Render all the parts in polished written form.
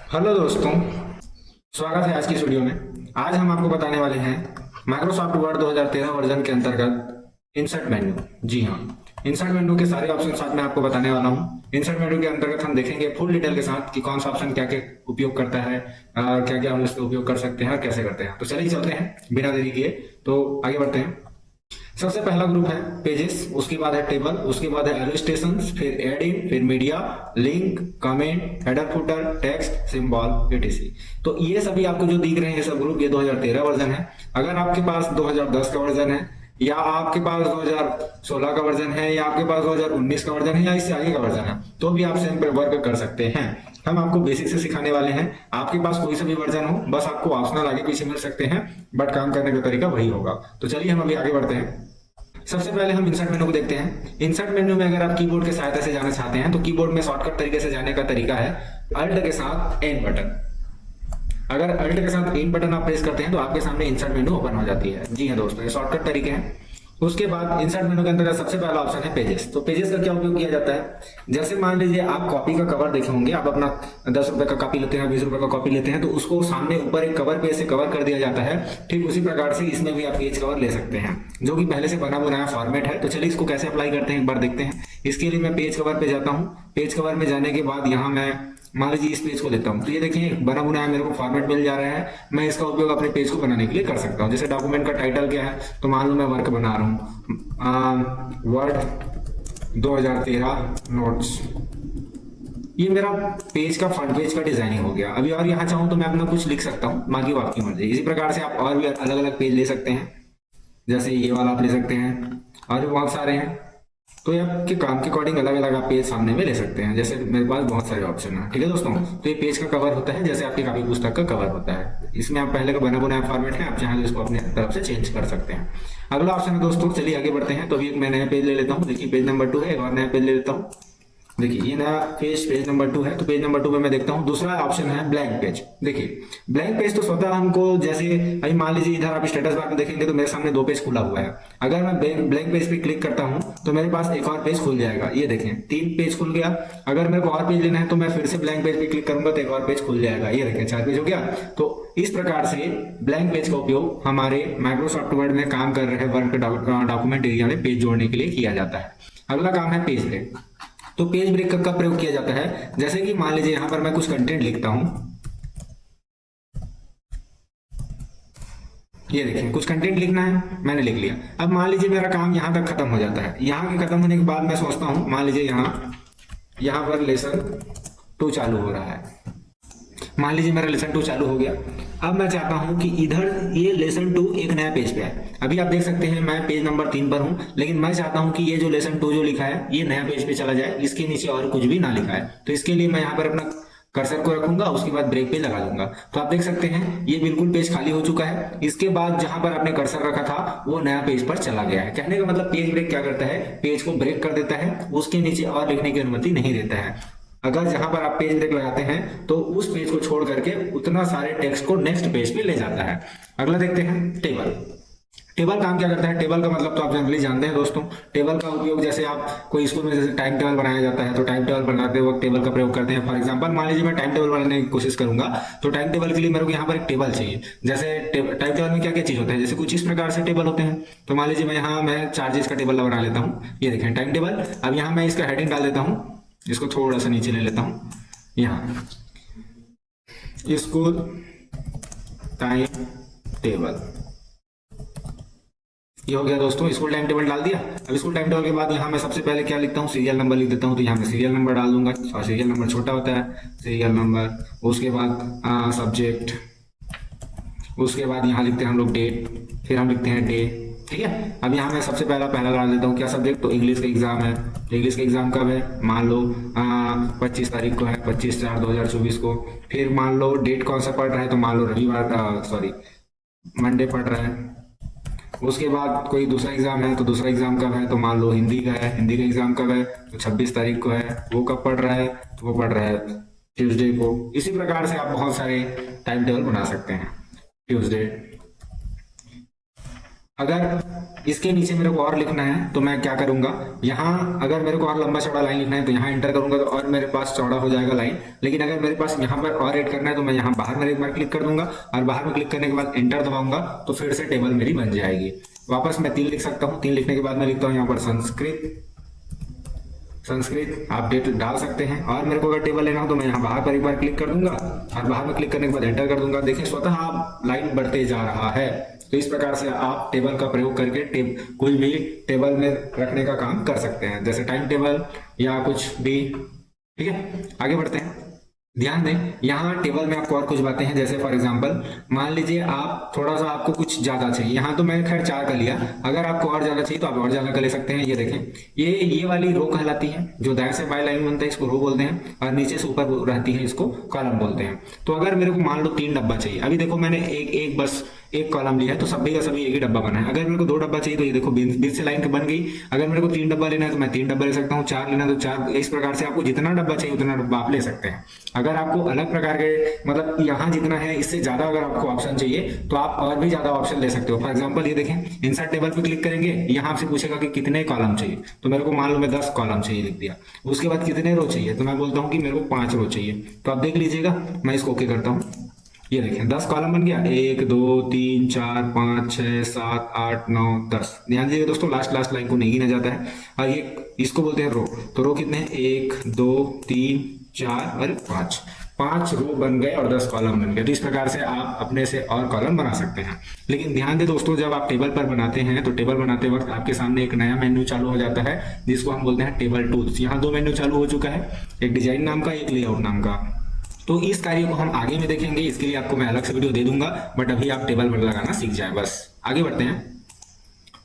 Hello दोस्तों, स्वागत है आज की इस वीडियो में। आज हम आपको बताने वाले हैं माइक्रोसॉफ्ट वर्ड 2013 वर्जन के अंतर्गत इंसर्ट मेन्यू। जी हाँ, इंसर्ट मेन्यू के सारे ऑप्शन साथ में आपको बताने वाला हूँ। इंसर्ट मेन्यू के अंतर्गत हम देखेंगे फुल डिटेल के साथ कि कौन सा ऑप्शन क्या क्या उपयोग करता है, क्या क्या हम इसका उपयोग कर सकते हैं और कैसे करते हैं। तो चलिए चलते हैं बिना देरी किए, तो आगे बढ़ते हैं। सबसे पहला ग्रुप है पेजेस, उसके बाद है टेबल, उसके बाद है एलिस्टेशन, फिर एडिंग, फिर media, link, comment, header footer, text, symbol, ETC. तो ये सभी आपको जो दिख रहे हैं, ये सब ग्रुप ये 2013 वर्जन है। अगर आपके पास 2010 का वर्जन है, या आपके पास 2016 का वर्जन है, या आपके पास 2019 का वर्जन है, या इससे आगे का वर्जन है, तो भी आप सेम पे वर्क कर सकते हैं। हम आपको बेसिक से सिखाने वाले हैं। आपके पास कोई सा भी वर्जन हो, बस आपको ऑप्शनल आगे पीछे मिल सकते हैं, बट काम करने का तरीका वही होगा। तो चलिए हम अभी आगे बढ़ते हैं। सबसे पहले हम इंसर्ट मेन्यू को देखते हैं। इंसर्ट मेन्यू में अगर आप कीबोर्ड की सहायता से जाना चाहते हैं, तो कीबोर्ड में शॉर्टकट तरीके से जाने का तरीका है अल्ट के साथ एन बटन। अगर अल्ट के साथ एन बटन आप प्रेस करते हैं तो आपके सामने इंसर्ट मेन्यू ओपन हो जाती है। जी हाँ दोस्तों, ये शॉर्टकट तरीके हैं। उसके बाद इंसर्ट मेन्यू के अंदर सबसे पहला ऑप्शन है पेजेस। तो पेजेस का क्या उपयोग किया जाता है? जैसे मान लीजिए आप कॉपी का कवर देखे होंगे, आप अपना 10 रुपए का कॉपी लेते हैं, 20 रुपए का कॉपी लेते हैं, तो उसको सामने ऊपर एक कवर पेज से कवर कर दिया जाता है। ठीक उसी प्रकार से इसमें भी आप पेज कवर ले सकते हैं, जो कि पहले से बना बनाया फॉर्मेट है। तो चलिए इसको कैसे अप्लाई करते हैं एक बार देखते हैं। इसके लिए मैं पेज कवर पे जाता हूँ। पेज कवर में जाने के बाद यहाँ मैं मान लीजिए इस पेज को लेता हूँ, तो ये देखिए बना बनाया मेरे को फॉर्मेट मिल जा रहा है। मैं इसका उपयोग अपने पेज को बनाने के लिए कर सकता हूँ। जैसे डॉक्यूमेंट का टाइटल क्या है, तो मान लो मैं वर्क बना रहा हूँ वर्ड 2013 नोट्स। ये मेरा पेज का फ्रंट पेज का डिजाइनिंग हो गया। अभी और यहाँ चाहूँ तो मैं अपना कुछ लिख सकता हूँ, बाकी वो आपकी मर्जी। इसी प्रकार से आप और भी अलग अलग पेज ले सकते हैं, जैसे ये वाला आप ले सकते हैं, और भी बहुत सारे हैं। तो ये आपके काम के अकॉर्डिंग अलग अलग आप पेज सामने में ले सकते हैं। जैसे मेरे पास बहुत सारे ऑप्शन है। ठीक है दोस्तों, तो ये पेज का कवर होता है, जैसे आपकी कापी पुस्तक का कवर होता है। इसमें आप पहले का बना बनाया फॉर्मेट है, आप चाहें तो इसको अपने तरफ से चेंज कर सकते हैं। अगला ऑप्शन है दोस्तों, चलिए आगे बढ़ते हैं। तो अभी एक मैं नया पेज ले लेता हूँ। देखिए पेज नंबर 2 है, एक और नया पेज ले लेता हूँ। देखिए ये नया पेज नंबर 2 है। तो पेज नंबर 2 में मैं देखता हूँ दूसरा ऑप्शन है ब्लैंक पेज। देखिए ब्लैंक पेज तो स्वतः हमको, जैसे अभी मान लीजिए इधर आप स्टेटस बार में देखेंगे तो मेरे सामने 2 पेज खुला हुआ है। अगर मैं ब्लैंक पेज पे क्लिक करता हूँ तो मेरे पास एक और पेज खुल जाएगा। ये देखें 3 पेज खुल गया। अगर मेरे को और पेज लेना है तो मैं फिर से ब्लैंक पेज पे क्लिक करूंगा तो एक और पेज खुल जाएगा। ये देखें 4 पेज हो गया। तो इस प्रकार से ब्लैंक पेज का उपयोग हमारे माइक्रोसॉफ्ट वर्ड में काम कर रहे वर्क डॉक्यूमेंट एरिया में पेज जोड़ने के लिए किया जाता है। अगला काम है पेज ब्रेक। तो पेज ब्रेक का प्रयोग किया जाता है, जैसे कि मान लीजिए यहां पर मैं कुछ कंटेंट लिखता हूं। ये देखिए कुछ कंटेंट लिखना है, मैंने लिख लिया। अब मान लीजिए मेरा काम यहां तक खत्म हो जाता है। यहां के खत्म होने के बाद मैं सोचता हूं, मान लीजिए यहां पर लेसन 2 चालू हो रहा है। मान लीजिए मेरा लेसन 2 चालू हो गया। अब मैं चाहता हूं कि इधर ये लेसन 2 एक नया पेज पे है। अभी आप देख सकते हैं मैं पेज नंबर 3 पर हूं, लेकिन मैं चाहता हूं कि ये जो लेसन 2 जो लिखा है ये नया पेज पे चला जाए, इसके नीचे और कुछ भी ना लिखा है। तो इसके लिए मैं यहाँ पर अपना कर्सर को रखूंगा, उसके बाद ब्रेक पे लगा दूंगा। तो आप देख सकते हैं ये बिल्कुल पेज खाली हो चुका है। इसके बाद जहां पर आपने कर्सर रखा था वो नया पेज पर चला गया है। कहने का मतलब पेज ब्रेक क्या करता है, पेज को ब्रेक कर देता है, उसके नीचे और लिखने की अनुमति नहीं देता है। अगर जहां पर आप पेज ब्रेक लगाते हैं तो उस पेज को छोड़ करके उतना सारे टेक्स्ट को नेक्स्ट पेज पे ले जाता है। अगला देखते हैं टेबल। टेबल काम क्या करता है? टेबल का मतलब तो आप जनरली जानते हैं दोस्तों। टेबल का उपयोग जैसे आप कोई स्कूल में जैसे टाइम टेबल बनाया जाता है, तो टाइम टेबल बनाते वक्त टेबल का प्रयोग करते हैं। फॉर एग्जांपल मान लीजिए मैं टाइम टेबल बनाने की कोशिश करूंगा, तो टाइम टेबल के लिए मेरे को यहाँ पर एक टेबल चाहिए। जैसे टाइम टेबल में क्या क्या चीज होता है, जैसे कुछ इस प्रकार से टेबल होते हैं। तो मान लीजिए मैं चार्जेस का टेबल बना लेता हूँ। ये देखें टाइम टेबल। अब यहाँ मैं इसका हेडिंग डाल देता हूँ, इसको थोड़ा सा नीचे ले लेता हूँ। यहाँ स्कूल टाइम टेबल, ये हो गया दोस्तों। स्कूल टाइम टेबल डाल दिया। अब स्कूल टाइम टेबल के बाद यहाँ मैं सबसे पहले क्या लिखता हूँ, सीरियल नंबर लिख देता हूँ। तो यहाँ मैं सीरियल नंबर डाल दूंगा, और सीरियल नंबर छोटा होता है, सीरियल नंबर। उसके बाद सब्जेक्ट, उसके बाद यहाँ लिखते हैं हम लोग डेट, फिर हम लिखते हैं डे। ठीक है। अब यहाँ मैं सबसे पहला डाल देता हूँ क्या सब्जेक्ट, तो इंग्लिश का एग्जाम है। तो इंग्लिश का एग्जाम कब है, मान लो 25 तारीख को है, 25/4/2024 को। फिर मान लो डेट कौन सा पढ़ रहा है, तो मान लो रविवार मंडे पढ़ रहा है। उसके बाद कोई दूसरा एग्जाम है, तो दूसरा एग्जाम कब है, तो मान लो हिंदी का है। हिंदी का एग्जाम कब है, तो 26 तारीख को है। वो कब पढ़ रहा है, तो वो पढ़ रहा है ट्यूसडे को। इसी प्रकार से आप बहुत सारे टाइम टेबल बना सकते हैं। ट्यूसडे। अगर इसके नीचे मेरे को और लिखना है तो मैं क्या करूंगा, यहाँ अगर मेरे को और लंबा चौड़ा लाइन लिखना है तो यहाँ एंटर करूंगा तो और मेरे पास चौड़ा हो जाएगा लाइन। लेकिन अगर मेरे पास यहाँ पर और ऐड करना है तो मैं यहाँ बाहर में एक बार क्लिक कर दूंगा और बाहर में क्लिक करने के बाद एंटर दबाऊंगा तो फिर से टेबल मेरी बन जाएगी। वापस मैं 3 लिख सकता हूँ। 3 लिखने के बाद मैं लिखता हूँ यहाँ पर संस्कृत आप डेट डाल सकते हैं। और मेरे को अगर टेबल लेना हो तो मैं यहाँ बाहर पर एक बार क्लिक कर दूंगा और बाहर में क्लिक करने के बाद एंटर कर दूंगा। देखिए स्वतः आप लाइन बढ़ते जा रहा है। तो इस प्रकार से आप टेबल का प्रयोग करके कोई भी टेबल में रखने का काम कर सकते हैं, जैसे टाइम टेबल या कुछ भी। ठीक है, आगे बढ़ते हैं। ध्यान दें, यहाँ टेबल में आपको और कुछ बातें हैं, जैसे फॉर एग्जांपल मान लीजिए आप थोड़ा सा आपको कुछ ज्यादा चाहिए। यहाँ तो मैंने खैर 4 का लिया, अगर आपको और ज्यादा चाहिए तो आप और ज्यादा कर ले सकते हैं। ये देखें, ये वाली रो कहलाती है, जो दाएं से बाएं लाइन बनता है इसको रो बोलते हैं, और नीचे से ऊपर रहती है इसको कॉलम बोलते हैं। तो अगर मेरे को मान लो 3 डब्बा चाहिए, अभी देखो मैंने बस एक कॉलम लिया है तो सभी का सभी एक ही डब्बा बना है। अगर मेरे को 2 डब्बा चाहिए तो ये देखो बीच से लाइन बन गई। अगर मेरे को 3 डब्बा लेना है तो मैं 3 डब्बा ले सकता हूँ, 4 लेना है तो 4। इस प्रकार से आपको जितना डब्बा चाहिए उतना डब्बा आप ले सकते हैं। अगर आपको अलग प्रकार के मतलब यहाँ जितना है इससे ज्यादा अगर आपको ऑप्शन चाहिए तो आप और भी ज्यादा ऑप्शन ले सकते हो। फॉर एग्जाम्पल ये देखें, इंसर्ट टेबल पे क्लिक करेंगे, यहाँ आपसे पूछेगा कि कितने कॉलम चाहिए, तो मेरे को मान लो मैं 10 कॉलम चाहिए लिख दिया। उसके बाद कितने रो चाहिए तो मैं बोलता हूँ कि मेरे को 5 रो चाहिए। तो आप देख लीजिएगा, मैं इसको ओके करता हूँ। ये देखें 10 कॉलम बन गया, 1 2 3 4 5 6 7 8 9 10। ध्यान दीजिएगा दोस्तों, लास्ट लाइन को नहीं गिना जाता है। और ये इसको बोलते हैं रो। तो रो कितने हैं, 1 2 3 4 और 5 रो बन गए और 10 कॉलम बन गए। तो इस प्रकार से आप अपने से और कॉलम बना सकते हैं। लेकिन ध्यान दें दोस्तों, जब आप टेबल पर बनाते हैं तो टेबल बनाते वक्त आपके सामने एक नया मेन्यू चालू हो जाता है, जिसको हम बोलते हैं टेबल टूल्स। यहाँ 2 मेन्यू चालू हो चुका है, एक डिजाइन नाम का, एक लेआउट नाम का। तो इस कार्य को हम आगे में देखेंगे, इसके लिए आपको मैं अलग से वीडियो दे दूंगा, बट अभी आप टेबल पर लगाना सीख जाए बस। आगे बढ़ते हैं।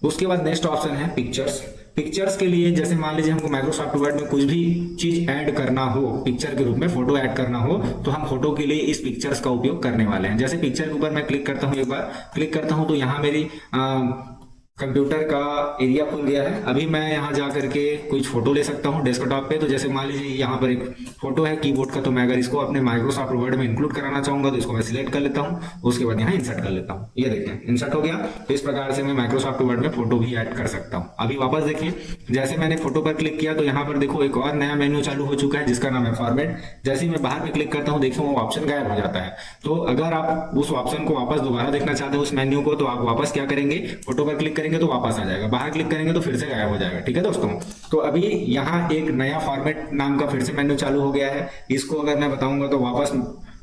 उसके बाद नेक्स्ट ऑप्शन है पिक्चर्स। पिक्चर्स के लिए जैसे मान लीजिए हमको माइक्रोसॉफ्ट वर्ड में कुछ भी चीज ऐड करना हो, पिक्चर के रूप में फोटो ऐड करना हो, तो हम फोटो के लिए इस पिक्चर्स का उपयोग करने वाले हैं। जैसे पिक्चर के ऊपर मैं क्लिक करता हूँ, एक बार क्लिक करता हूँ तो यहाँ मेरी कंप्यूटर का एरिया खुल गया है। अभी मैं यहाँ जा करके कुछ फोटो ले सकता हूँ डेस्कटॉप पे। तो जैसे मान लीजिए यहाँ पर एक फोटो है कीबोर्ड का, तो मैं अगर इसको अपने माइक्रोसॉफ्ट वर्ड में इंक्लूड कराना चाहूंगा तो इसको मैं सिलेक्ट कर लेता हूँ, उसके बाद यहाँ इंसर्ट कर लेता हूँ। ये देखें इंसर्ट हो गया। तो इस प्रकार से मैं माइक्रोसॉफ्ट वर्ड में फोटो भी ऐड कर सकता हूँ। अभी वापस देखिए, जैसे मैंने फोटो पर क्लिक किया तो यहाँ पर देखो एक और नया मेन्यू चालू हो चुका है जिसका नाम है फॉर्मेट। जैसे ही मैं बाहर में क्लिक करता हूँ, देखिए वो ऑप्शन गायब हो जाता है। तो अगर आप उस ऑप्शन को वापस दोबारा देखना चाहते हैं उस मेन्यू को, तो आप वापस क्या करेंगे, फोटो पर क्लिक करेंगे तो वापस आ जाएगा, बाहर क्लिक करेंगे तो फिर से गायब हो जाएगा। ठीक है दोस्तों, तो अभी यहाँ एक नया फॉर्मेट नाम का फिर से मेन्यू चालू हो गया है। इसको अगर मैं बताऊंगा तो वापस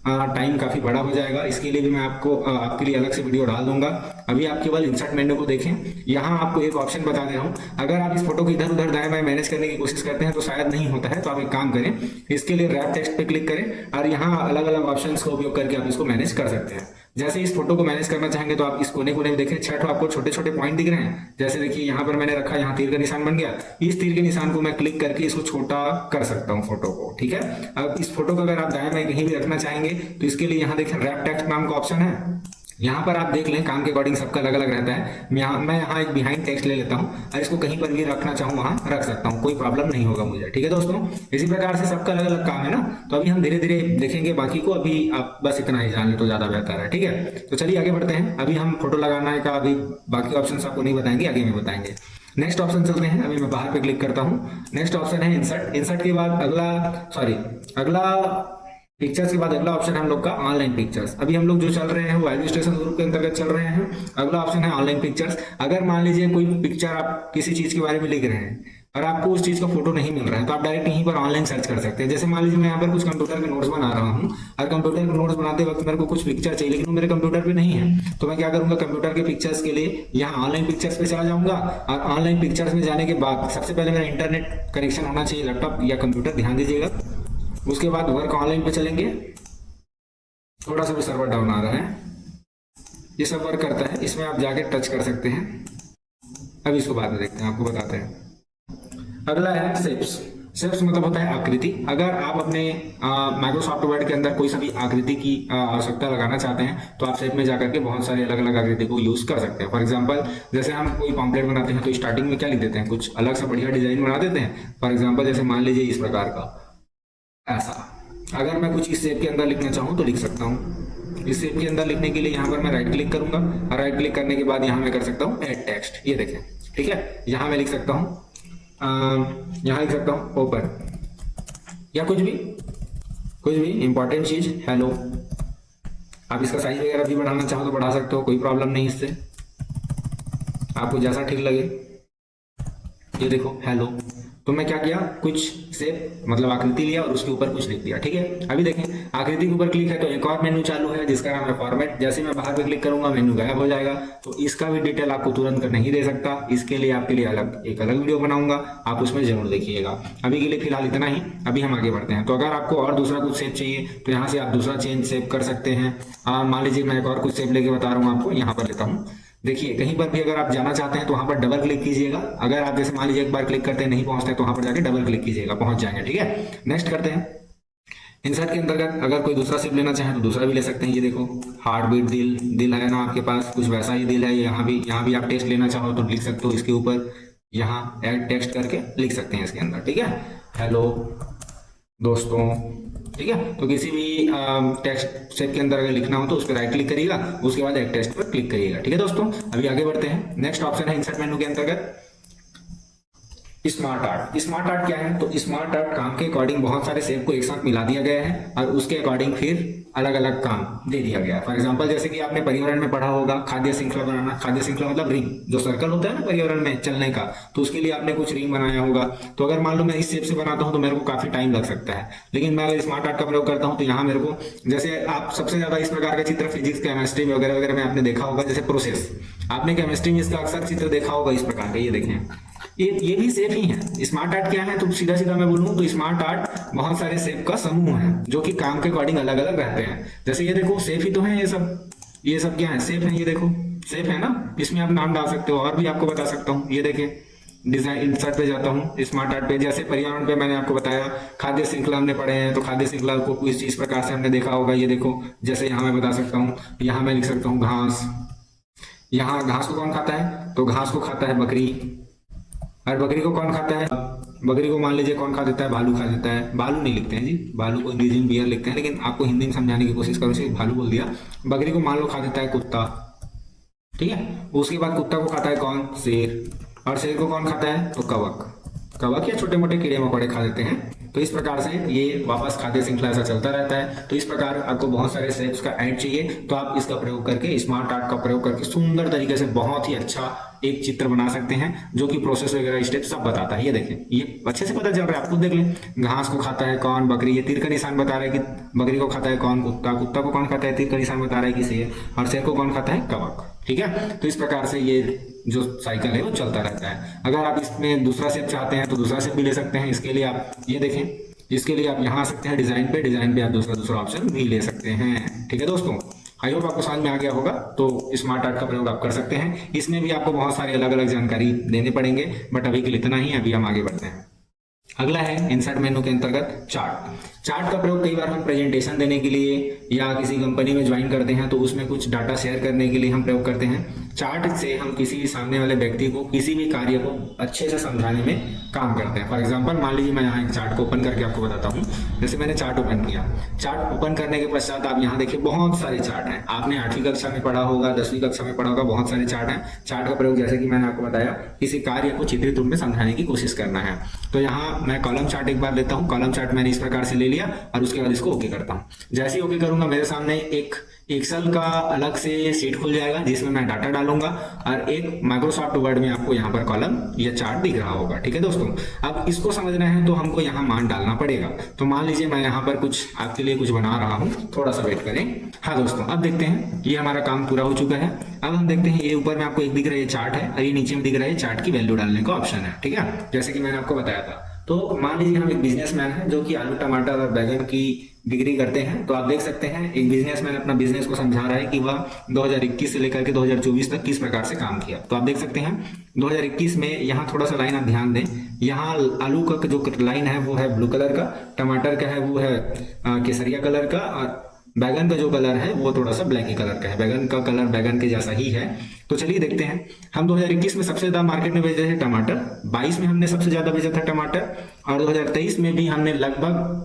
टाइम काफी बड़ा हो जाएगा। इसके लिए भी मैं आपके लिए अलग से वीडियो डाल दूंगा। अभी आप केवल इंसर्ट मेन्यू को देखें। यहाँ आपको एक ऑप्शन बता दे रहा हूँ, अगर आप इस फोटो को इधर उधर दाएं बाएं मैनेज करने की कोशिश करते हैं तो शायद नहीं होता है। तो आप एक काम करें, इसके लिए रैप टेक्स्ट पे क्लिक करें और यहाँ अलग अलग ऑप्शन का उपयोग करके आप इसको मैनेज कर सकते हैं। जैसे इस फोटो को मैनेज करना चाहेंगे तो आप इस कोने कोने में देखें 6 आपको छोटे छोटे पॉइंट दिख रहे हैं। जैसे देखिए यहाँ पर मैंने रखा, यहाँ तीर का निशान बन गया। इस तीर के निशान को मैं क्लिक करके इसको छोटा कर सकता हूँ फोटो को। ठीक है, अब इस फोटो को अगर आप दाएं बाएं कहीं भी रखना चाहेंगे तो इसके लिए यहाँ देखें रैप टेक्स्ट नाम का ऑप्शन है। यहाँ पर आप देख लें, काम के अकॉर्डिंग सबका अलग अलग रहता है। मैं यहाँ एक बिहाइंड टेक्स्ट ले लेता हूँ और इसको कहीं पर भी रखना चाहूँ वहाँ रख सकता हूँ, कोई प्रॉब्लम नहीं होगा मुझे। ठीक है दोस्तों, इसी प्रकार से सबका अलग अलग काम है ना। तो अभी हम धीरे धीरे देखेंगे बाकी को, अभी आप बस इतना ही जान लें तो ज्यादा बेहतर है। ठीक है, तो चलिए आगे बढ़ते हैं। अभी हम फोटो लगाना का अभी बाकी ऑप्शन आपको नहीं बताएंगे, आगे में बताएंगे। नेक्स्ट ऑप्शन चलते हैं। अभी मैं बाहर पे क्लिक करता हूँ। नेक्स्ट ऑप्शन है इंसर्ट। इंसर्ट के बाद अगला पिक्चर्स के बाद अगला ऑप्शन है हम लोग का ऑनलाइन पिक्चर्स। अभी हम लोग जो चल रहे हैं वो वैल्यू स्टेशन ग्रुप के अंतर्गत चल रहे हैं। अगला ऑप्शन है ऑनलाइन पिक्चर्स। अगर मान लीजिए कोई पिक्चर आप किसी चीज के बारे में लिख रहे हैं और आपको उस चीज का फोटो नहीं मिल रहा है तो आप डायरेक्ट यहीं पर ऑनलाइन सर्च कर सकते हैं। जैसे मान लीजिए मैं यहाँ पर कुछ कंप्यूटर के नोट्स बना रहा हूँ और कंप्यूटर के नोट्स बनाते वक्त मेरे को कुछ पिक्चर चाहिए लेकिन वो मेरे कंप्यूटर पे नहीं है, तो मैं क्या करूंगा, कंप्यूटर के पिक्चर्स के लिए यहाँ ऑनलाइन पिक्चर्स पे चला जाऊंगा और ऑनलाइन पिक्चर्स में जाने के बाद सबसे पहले मेरा इंटरनेट कनेक्शन होना चाहिए, लैपटॉप या कंप्यूटर, ध्यान दीजिएगा। उसके बाद वर्क ऑनलाइन पे चलेंगे। थोड़ा सा भी सर्वर डाउन आ रहा है, ये सब वर्क करता है, इसमें आप जाके टच कर सकते हैं। अब इसको बाद में देखते हैं, आपको बताते हैं। अगला है शेप्स। शेप्स मतलब होता है आकृति। अगर आप अपने माइक्रोसॉफ्ट वर्ड के अंदर कोई सा भी आकृति की आवश्यकता लगाना चाहते हैं तो आप शेप में जाकर के बहुत सारे अलग अलग आकृति को यूज कर सकते हैं। फॉर एग्जांपल जैसे हम कोई पॉम्पलेट बनाते हैं तो स्टार्टिंग में क्या लिख देते हैं, कुछ अलग सा बढ़िया डिजाइन बना देते हैं। फॉर एग्जाम्पल जैसे मान लीजिए इस प्रकार का ऐसा, अगर मैं कुछ इस शेप के अंदर लिखना चाहूँ तो लिख सकता हूँ। इस शेप के अंदर लिखने के लिए यहाँ पर मैं राइट क्लिक करूंगा और राइट क्लिक करने के बाद यहाँ मैं कर सकता हूँ ऐड टेक्स्ट। ये देखें, ठीक है, यहाँ मैं लिख सकता हूँ, यहाँ लिख सकता हूँ ओपन या कुछ भी इंपॉर्टेंट चीज हेलो। आप इसका साइज वगैरह भी बढ़ाना चाहो तो बढ़ा सकते हो, कोई प्रॉब्लम नहीं इससे, आपको जैसा ठीक लगे। ये देखो हेलो, तो मैं क्या किया, कुछ शेप मतलब आकृति लिया और उसके ऊपर कुछ लिख दिया, ठीक है। अभी देखें आकृति के ऊपर क्लिक है तो एक और मेनू चालू है जिसका नाम है फॉर्मेट। जैसे मैं बाहर पे क्लिक करूंगा मेनू गायब हो जाएगा, तो इसका भी डिटेल आपको तुरंत नहीं दे सकता, इसके लिए आपके लिए एक अलग वीडियो बनाऊंगा, आप उसमें जरूर देखिएगा। अभी के लिए फिलहाल इतना ही, अभी हम आगे बढ़ते हैं। तो अगर आपको और दूसरा कुछ शेप चाहिए तो यहाँ से आप दूसरा चेंज शेप कर सकते हैं। मान लीजिए मैं एक और कुछ शेप लेके बता रहा हूँ आपको, यहाँ पर लेता हूँ। देखिए कहीं पर भी अगर आप जाना चाहते हैं तो वहां पर डबल क्लिक कीजिएगा। अगर आप जैसे मान लीजिए एक बार क्लिक करते हैं नहीं पहुंचते तो वहां पर जाके डबल क्लिक कीजिएगा, पहुंच जाएंगे, ठीक है। नेक्स्ट करते हैं। इंसर्ट के अंतर्गत अगर कोई दूसरा शेप लेना चाहें तो दूसरा भी ले सकते हैं। ये देखो हार्ट बीट दिल है ना आपके पास, कुछ वैसा ही दिल है। यहाँ भी आप टेक्स्ट लेना चाहो तो लिख सकते हो, इसके ऊपर यहाँ ऐड टेक्स्ट करके लिख सकते हैं इसके अंदर, ठीक है। हेलो दोस्तों, ठीक है। तो किसी भी टेक्स्ट शेप के अंदर अगर लिखना हो तो उस पर राइट क्लिक करिएगा, उसके बाद एक टेक्स्ट पर क्लिक करिएगा, ठीक है दोस्तों। अभी आगे बढ़ते हैं। नेक्स्ट ऑप्शन है इंसर्ट मेनू के अंतर्गत स्मार्ट आर्ट। स्मार्ट आर्ट क्या है, तो स्मार्ट आर्ट काम के अकॉर्डिंग बहुत सारे शेप को एक साथ मिला दिया गया है और उसके अकॉर्डिंग फिर अलग अलग काम दे दिया गया है। फॉर एग्जांपल जैसे कि आपने पर्यावरण में पढ़ा होगा खाद्य श्रृंखला बनाना। खाद्य श्रृंखला मतलब रिंग, जो सर्कल होता है ना पर्यावरण में चलने का, तो उसके लिए आपने कुछ रिंग बनाया होगा। तो अगर मान लो मैं इस शेप से बनाता हूं तो मेरे को काफी टाइम लग सकता है, लेकिन मैं अगर स्मार्ट आर्ट का प्रयोग करता हूं तो यहाँ मेरे को, जैसे आप सबसे ज्यादा इस प्रकार का चित्र फिजिक्स केमिस्ट्री में वगैरह वगैरह में आपने देखा होगा, जैसे प्रोसेस, आपने केमिस्ट्री में इसका अक्सर चित्र देखा होगा इस प्रकार का। ये देखें, ये भी शेप ही है। स्मार्ट आर्ट क्या है, तो सीधा सीधा मैं बोलूं तो स्मार्ट आर्ट बहुत सारे शेप का समूह है जो कि काम के अकॉर्डिंग अलग अलग रहते हैं। जैसे ये देखो शेप ही तो है, ये सब क्या है, शेप है। ये देखो शेप है ना, इसमें आप नाम डाल सकते हो। और भी आपको बता सकता हूँ, ये देखें डिजाइन इंसर्ट पे जाता हूँ, स्मार्ट आर्ट पे, जैसे पर्यावरण पे मैंने आपको बताया, खाद्य श्रृंखला हमने पढ़े हैं तो खाद्य श्रृंखला को कुछ इस प्रकार से हमने देखा होगा। ये देखो जैसे यहाँ मैं बता सकता हूँ, यहाँ मैं लिख सकता हूँ घास। यहाँ घास को कौन खाता है, तो घास को खाता है बकरी। और बकरी को कौन खाता है, बकरी को मान लीजिए कौन खा देता है, भालू खा देता है। भालू नहीं लिखते हैं जी, भालू को अंग्रेजी में बियर लिखते हैं, लेकिन आपको हिंदी में समझाने की कोशिश करो, सिर्फ भालू बोल दिया। बकरी को मान लो खा देता है कुत्ता, ठीक है। उसके बाद कुत्ता को खाता है कौन, शेर। और शेर को कौन खाता है, तो कवक या छोटे मोटे कीड़े मकोड़े खा देते हैं। तो इस प्रकार से ये वापस खाद्य श्रृंखला ऐसा चलता रहता है। तो इस प्रकार आपको बहुत सारे शेप्स का ऐड चाहिए तो आप इसका प्रयोग करके, स्मार्ट आर्ट का प्रयोग करके सुंदर तरीके से बहुत ही अच्छा एक चित्र बना सकते हैं जो कि प्रोसेस वगैरह स्टेप सब बताता है। ये देखें, ये अच्छे से पता चल रहा है आपको, देख लें। घास को खाता है कौन, बकरी। ये तीर का निशान बता रहा है कि बकरी को खाता है कौन, कुत्ता। कुत्ता को कौन खाता है, तीर का निशान बता रहा है कि शेर। और शेर को कौन खाता है, कवक, ठीक है। तो इस प्रकार से ये जो साइकिल है वो चलता रहता है। अगर आप इसमें दूसरा शेप चाहते हैं तो दूसरा शेप भी ले सकते हैं। इसके लिए आप ये देखें, इसके लिए आप यहाँ आ सकते हैं डिजाइन पे आप दूसरा ऑप्शन भी ले सकते हैं, ठीक है दोस्तों। आई होप आपको समझ में आ गया होगा। तो स्मार्ट आर्ट का प्रयोग आप कर सकते हैं। इसमें भी आपको बहुत सारी अलग अलग जानकारी देने पड़ेंगे, बट अभी के लिए इतना ही। अभी हम आगे बढ़ते हैं। अगला है इंसर्ट मेनू के अंतर्गत चार्ट। चार्ट का प्रयोग कई बार हम प्रेजेंटेशन देने के लिए या किसी कंपनी में ज्वाइन करते हैं तो उसमें कुछ डाटा शेयर करने के लिए हम प्रयोग करते हैं। चार्ट से हम किसी भी सामने वाले व्यक्ति को किसी भी कार्य को अच्छे से समझाने में काम करते हैं। फॉर एग्जांपल मान लीजिए मैं यहाँ एक चार्ट को ओपन करके आपको बताता हूँ। जैसे मैंने चार्ट ओपन किया, चार्ट ओपन करने के पश्चात आप यहाँ देखिए बहुत सारे चार्ट हैं। आपने 8वीं कक्षा में पढ़ा होगा, 10वीं कक्षा में पढ़ा होगा, बहुत सारे चार्ट हैं। चार्ट का प्रयोग जैसे कि मैंने आपको बताया, किसी कार्य को चित्रित रूप में समझाने की कोशिश करना है। तो यहाँ मैं कॉलम चार्ट एक बार लेता हूँ। कॉलम चार्ट मैंने इस प्रकार से ले लिया और उसके बाद इसको ओके करता हूँ। जैसे ही ओके करूंगा मेरे सामने एक एक्सेल का अलग से शीट खुल जाएगा जिसमें मैं डाटा डालूंगा और एक माइक्रोसॉफ्ट वर्ड में आपको यहाँ पर कॉलम या चार्ट दिख रहा होगा, ठीक है दोस्तों। अब इसको समझना है तो हमको यहाँ मान डालना पड़ेगा। तो मान लीजिए मैं यहाँ पर कुछ आपके लिए कुछ बना रहा हूँ, थोड़ा सा वेट करें। हाँ दोस्तों, अब देखते हैं, ये हमारा काम पूरा हो चुका है। अब हम देखते हैं, ये ऊपर में आपको एक दिख रहा है चार्ट है और ये नीचे में दिख रहा है चार्ट की वैल्यू डालने का ऑप्शन है, ठीक है, जैसे कि मैंने आपको बताया था। तो मान लीजिए हम एक बिजनेसमैन है जो कि आलू टमाटर और बैगन की बिक्री करते हैं। तो आप देख सकते हैं एक बिजनेसमैन अपना बिजनेस को समझा रहा है कि वह 2021 से लेकर के 2024 तक किस प्रकार से काम किया। तो आप देख सकते हैं 2021 में यहाँ थोड़ा सा लाइन आप ध्यान दें, यहाँ आलू का जो लाइन है वो है ब्लू कलर का, टमाटर का है वो है केसरिया कलर का, और बैगन का जो कलर है वो थोड़ा सा ब्लैक ही कलर का है, बैगन का कलर बैगन के जैसा ही है। तो चलिए देखते हैं। हम 2021 में सबसे ज्यादा मार्केट में बेचे थे टमाटर, 22 में हमने सबसे ज्यादा बेचा था टमाटर, और 2023 में भी हमने लगभग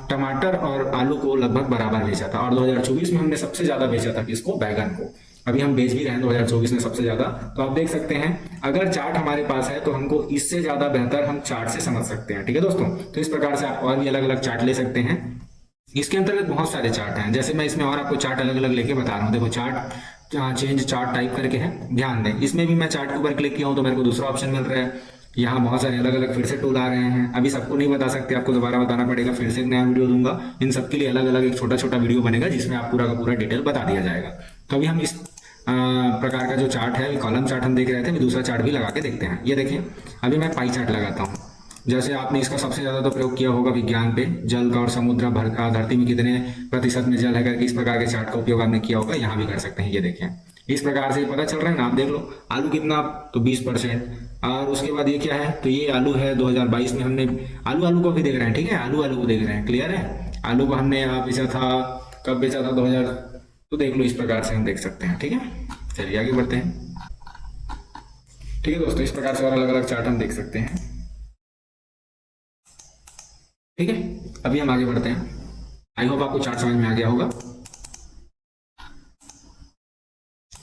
टमाटर और आलू को लगभग बराबर बेचा था, और 2024 में हमने सबसे ज्यादा बेचा था किसको, बैगन को। अभी हम बेच भी रहे हैं 2024 में सबसे ज्यादा। तो आप देख सकते हैं अगर चार्ट हमारे पास है तो हमको इससे ज्यादा बेहतर हम चार्ट से समझ सकते हैं। ठीक है दोस्तों, तो इस प्रकार से आप और भी अलग अलग चार्ट ले सकते हैं। इसके अंतर्गत बहुत सारे चार्ट हैं, जैसे मैं इसमें और आपको चार्ट अलग अलग लेके बता रहा हूँ। देखो चार्ट चेंज चार्ट टाइप करके है, ध्यान दें। इसमें भी मैं चार्ट के ऊपर क्लिक किया हूँ तो मेरे को दूसरा ऑप्शन मिल रहा है। यहाँ बहुत सारे अलग अलग फिर से टूल आ रहे हैं, अभी सबको नहीं बता सकते, आपको दोबारा बताना पड़ेगा, फिर से एक नया वीडियो दूंगा। इन सबके लिए अलग अलग एक छोटा छोटा वीडियो बनेगा जिसमें आप पूरा का पूरा डिटेल बता दिया जाएगा। तो अभी हम इस प्रकार का जो चार्ट है, कॉलम चार्ट हम देख रहे थे, अभी दूसरा चार्ट भी लगा के देखते हैं। ये देखिए अभी मैं पाई चार्ट लगाता हूँ। जैसे आपने इसका सबसे ज्यादा तो प्रयोग किया होगा विज्ञान पे, जल का और समुद्र धरती में कितने प्रतिशत में जल है करके इस प्रकार के चार्ट का उपयोग आपने किया होगा, यहाँ भी कर सकते हैं। ये देखें इस प्रकार से पता चल रहा है ना, आप देख लो आलू कितना, तो 20%। और उसके बाद ये क्या है, तो ये आलू है 2022 में हमने आलू को भी देख रहे हैं। ठीक है, आलू को देख रहे हैं, क्लियर है। आलू को हमने बेचा था, कब बेचा था, 2000, तो देख लो इस प्रकार से हम देख सकते हैं। ठीक है, चलिए आगे बढ़ते हैं। ठीक है दोस्तों, इस प्रकार से और अलग अलग चार्ट हम देख सकते हैं। ठीक है, अभी हम आगे बढ़ते हैं। आई होप आपको चार्ट समझ में आ गया होगा।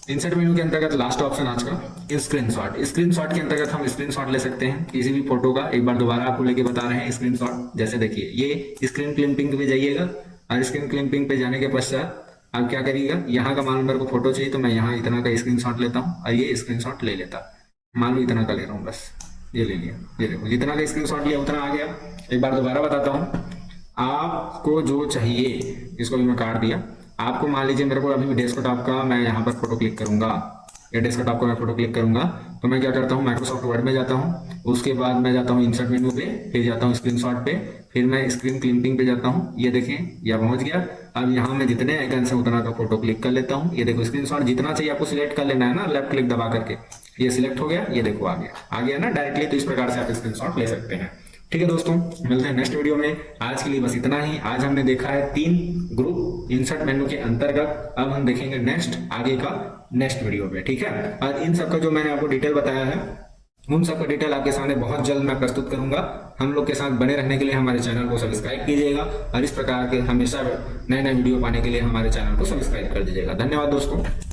इंसर्ट मेन्यू के अंतर्गत लास्ट ऑप्शन आज का स्क्रीनशॉट। स्क्रीनशॉट के अंतर्गत हम स्क्रीनशॉट ले सकते हैं किसी भी फोटो का। एक बार दोबारा आपको लेके बता रहे हैं स्क्रीनशॉट। जैसे देखिए ये स्क्रीन क्लिपिंग पे जाइएगा, और स्क्रीन क्लिपिंग पे जाने के पश्चात आप क्या करिएगा, यहाँ का मान लो मेरे को फोटो चाहिए तो मैं यहाँ इतना का स्क्रीनशॉट लेता हूँ और ये स्क्रीनशॉट ले लेता। मान लो इतना का ले रहा हूँ, बस ये ले लिया। ये देखो जितना का स्क्रीनशॉट लिया उतना आ गया। एक बार दोबारा बताता हूँ, आपको जो चाहिए, इसको भी मैं काट दिया। आपको मान लीजिए मेरे को अभी डेस्कटॉप का मैं यहाँ पर फोटो क्लिक करूंगा, या डेस्कटॉप का मैं फोटो क्लिक करूंगा, तो मैं क्या करता हूँ, माइक्रोसॉफ्ट वर्ड में जाता हूँ, उसके बाद मैं जाता हूँ इंसर्ट मेन्यू पे, फिर जाता हूँ स्क्रीनशॉट पे, फिर मैं स्क्रीन क्लिपिंग पे जाता हूँ। ये देखें यह पहुंच गया। अब यहाँ मैं जितने आइकन से उतना का फोटो क्लिक कर लेता हूँ। ये देखो स्क्रीनशॉट जितना चाहिए आपको सिलेक्ट कर लेना है ना, लेफ्ट क्लिक दबा करके, ये सिलेक्ट हो गया। ये देखो आ गया ना डायरेक्टली। तो इस प्रकार से आप स्क्रीनशॉट ले सकते हैं। ठीक है दोस्तों, मिलते हैं नेक्स्ट वीडियो में। आज के लिए बस इतना ही। आज हमने देखा है 3 ग्रुप इंसर्ट मेन्यू के अंतर्गत। अब हम देखेंगे नेक्स्ट आगे का नेक्स्ट वीडियो पे। ठीक है, और इन सबका जो मैंने आपको डिटेल बताया है, उन सबका डिटेल आपके सामने बहुत जल्द मैं प्रस्तुत करूंगा। हम लोग के साथ बने रहने के लिए हमारे चैनल को सब्सक्राइब कीजिएगा, और इस प्रकार के हमेशा नए नए वीडियो पाने के लिए हमारे चैनल को सब्सक्राइब कर दीजिएगा। धन्यवाद दोस्तों।